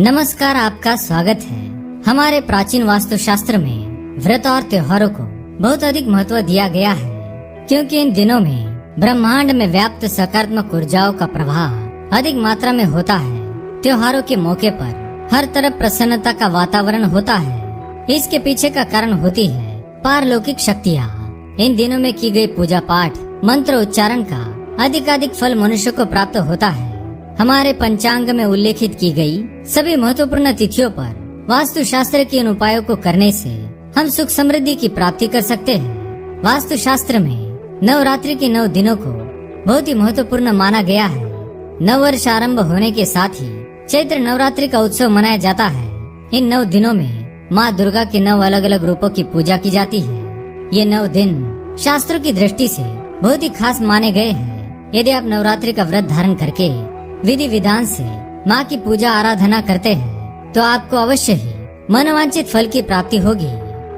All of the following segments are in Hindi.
नमस्कार, आपका स्वागत है। हमारे प्राचीन वास्तु शास्त्र में व्रत और त्योहारों को बहुत अधिक महत्व दिया गया है, क्योंकि इन दिनों में ब्रह्मांड में व्याप्त सकारात्मक ऊर्जाओं का प्रभाव अधिक मात्रा में होता है। त्योहारों के मौके पर हर तरफ प्रसन्नता का वातावरण होता है। इसके पीछे का कारण होती है पारलौकिक शक्तियाँ। इन दिनों में की गई पूजा पाठ, मंत्र उच्चारण का अधिकाधिक फल मनुष्य को प्राप्त होता है। हमारे पंचांग में उल्लेखित की गई सभी महत्वपूर्ण तिथियों पर वास्तु शास्त्र के इन उपायों को करने से हम सुख समृद्धि की प्राप्ति कर सकते हैं। वास्तु शास्त्र में नवरात्रि के 9 दिनों को बहुत ही महत्वपूर्ण माना गया है। नव वर्ष आरंभ होने के साथ ही चैत्र नवरात्रि का उत्सव मनाया जाता है। इन 9 दिनों में माँ दुर्गा के 9 अलग अलग रूपों की पूजा की जाती है। ये 9 दिन शास्त्रों की दृष्टि से बहुत ही खास माने गए हैं। यदि आप नवरात्रि का व्रत धारण करके विधि विधान से माँ की पूजा आराधना करते हैं तो आपको अवश्य ही मनोवांछित फल की प्राप्ति होगी।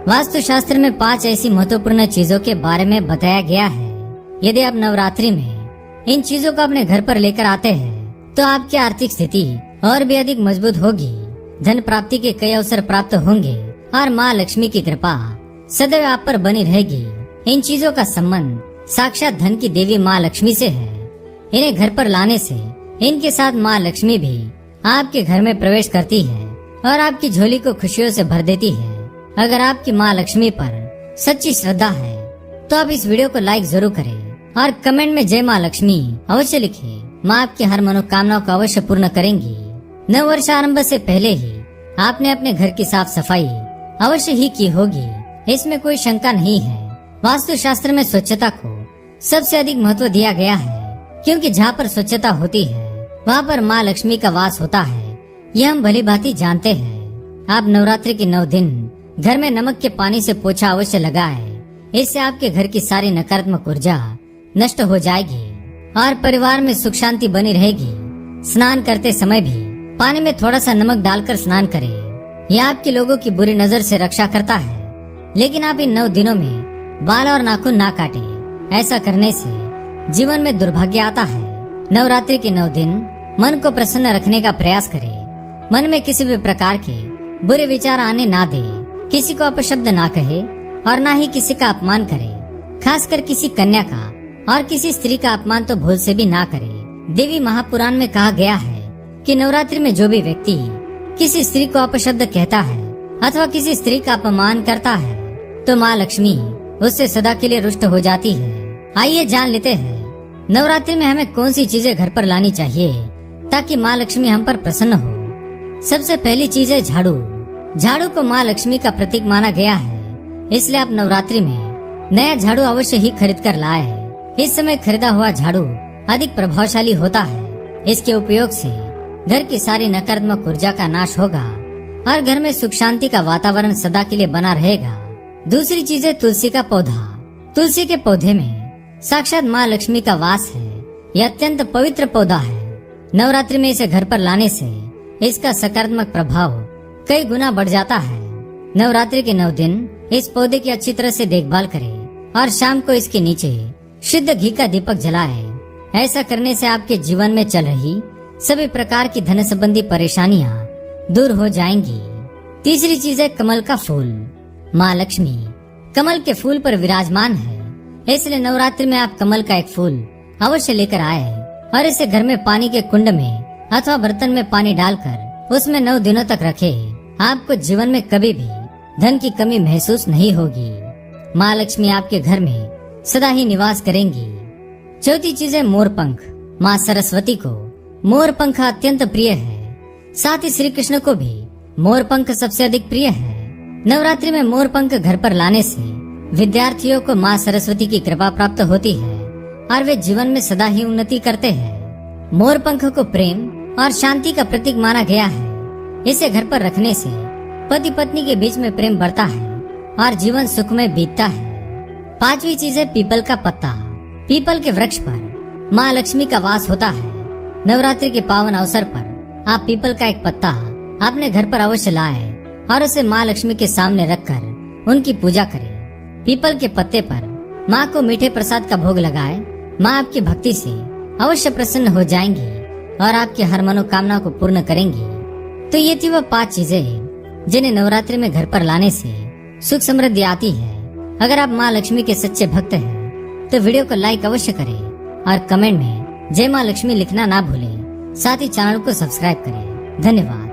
वास्तु शास्त्र में 5 ऐसी महत्वपूर्ण चीजों के बारे में बताया गया है। यदि आप नवरात्रि में इन चीजों को अपने घर पर लेकर आते हैं तो आपकी आर्थिक स्थिति और भी अधिक मजबूत होगी। धन प्राप्ति के कई अवसर प्राप्त होंगे और माँ लक्ष्मी की कृपा सदैव आप पर बनी रहेगी। इन चीजों का संबंध साक्षात धन की देवी माँ लक्ष्मी से है। इन्हें घर पर लाने से इनके साथ माँ लक्ष्मी भी आपके घर में प्रवेश करती है और आपकी झोली को खुशियों से भर देती है। अगर आपकी माँ लक्ष्मी पर सच्ची श्रद्धा है तो आप इस वीडियो को लाइक जरूर करें और कमेंट में जय माँ लक्ष्मी अवश्य लिखें। माँ आपकी हर मनोकामनाओं को अवश्य पूर्ण करेंगी। नव वर्ष आरंभ से पहले ही आपने अपने घर की साफ सफाई अवश्य ही की होगी, इसमें कोई शंका नहीं है। वास्तु शास्त्र में स्वच्छता को सबसे अधिक महत्व दिया गया है, क्योंकि जहाँ पर स्वच्छता होती है वहाँ पर माँ लक्ष्मी का वास होता है। यह हम भली भांति जानते हैं। आप नवरात्रि के 9 दिन घर में नमक के पानी से पोछा अवश्य लगाएं। इससे आपके घर की सारी नकारात्मक ऊर्जा नष्ट हो जाएगी और परिवार में सुख शांति बनी रहेगी। स्नान करते समय भी पानी में थोड़ा सा नमक डालकर स्नान करें। यह आपके लोगों की बुरी नजर से रक्षा करता है। लेकिन आप इन 9 दिनों में बाल और नाखून ना काटें। ऐसा करने से जीवन में दुर्भाग्य आता है। नवरात्रि के 9 दिन मन को प्रसन्न रखने का प्रयास करें। मन में किसी भी प्रकार के बुरे विचार आने ना दे। किसी को अपशब्द ना कहे और ना ही किसी का अपमान करे। खासकर किसी कन्या का और किसी स्त्री का अपमान तो भूल से भी ना करे। देवी महापुराण में कहा गया है कि नवरात्रि में जो भी व्यक्ति किसी स्त्री को अपशब्द कहता है अथवा किसी स्त्री का अपमान करता है तो माँ लक्ष्मी उससे सदा के लिए रुष्ट हो जाती है। आइए जान लेते हैं नवरात्रि में हमें कौन सी चीजें घर पर लानी चाहिए ताकि माँ लक्ष्मी हम पर प्रसन्न हो। सबसे पहली चीज है झाड़ू। झाड़ू को माँ लक्ष्मी का प्रतीक माना गया है, इसलिए आप नवरात्रि में नया झाड़ू अवश्य ही खरीद कर लाए। इस समय खरीदा हुआ झाड़ू अधिक प्रभावशाली होता है। इसके उपयोग से घर की सारी नकारात्मक ऊर्जा का नाश होगा और घर में सुख शांति का वातावरण सदा के लिए बना रहेगा। दूसरी चीज है तुलसी का पौधा। तुलसी के पौधे में साक्षात माँ लक्ष्मी का वास है। यह अत्यंत पवित्र पौधा है। नवरात्रि में इसे घर पर लाने से इसका सकारात्मक प्रभाव कई गुना बढ़ जाता है। नवरात्रि के 9 दिन इस पौधे की अच्छी तरह से देखभाल करें और शाम को इसके नीचे शुद्ध घी का दीपक जलाएं। ऐसा करने से आपके जीवन में चल रही सभी प्रकार की धन संबंधी परेशानियाँ दूर हो जाएंगी। तीसरी चीज है कमल का फूल। माँ लक्ष्मी कमल के फूल पर विराजमान है, इसलिए नवरात्रि में आप कमल का एक फूल अवश्य लेकर आए और इसे घर में पानी के कुंड में अथवा बर्तन में पानी डालकर उसमें 9 दिनों तक रखें। आपको जीवन में कभी भी धन की कमी महसूस नहीं होगी। माँ लक्ष्मी आपके घर में सदा ही निवास करेंगी। चौथी चीज है मोर पंख। माँ सरस्वती को मोर पंख अत्यंत प्रिय है, साथ ही श्री कृष्ण को भी मोर पंख सबसे अधिक प्रिय है। नवरात्रि में मोर पंख घर पर लाने से विद्यार्थियों को माँ सरस्वती की कृपा प्राप्त होती है और वे जीवन में सदा ही उन्नति करते हैं। मोर पंख को प्रेम और शांति का प्रतीक माना गया है। इसे घर पर रखने से पति पत्नी के बीच में प्रेम बढ़ता है और जीवन सुख में बीतता है। 5वीं चीज है पीपल का पत्ता। पीपल के वृक्ष पर माँ लक्ष्मी का वास होता है। नवरात्रि के पावन अवसर पर आप पीपल का एक पत्ता अपने घर पर अवश्य लाए और उसे माँ लक्ष्मी के सामने रखकर उनकी पूजा करें। पीपल के पत्ते पर माँ को मीठे प्रसाद का भोग लगाए। माँ आपकी भक्ति से अवश्य प्रसन्न हो जाएंगी और आपकी हर मनोकामना को पूर्ण करेंगी। तो ये थी वो 5 चीजें जिन्हें नवरात्रि में घर पर लाने से सुख समृद्धि आती है। अगर आप माँ लक्ष्मी के सच्चे भक्त हैं तो वीडियो को लाइक अवश्य करें और कमेंट में जय माँ लक्ष्मी लिखना ना भूलें। साथ ही चैनल को सब्सक्राइब करें। धन्यवाद।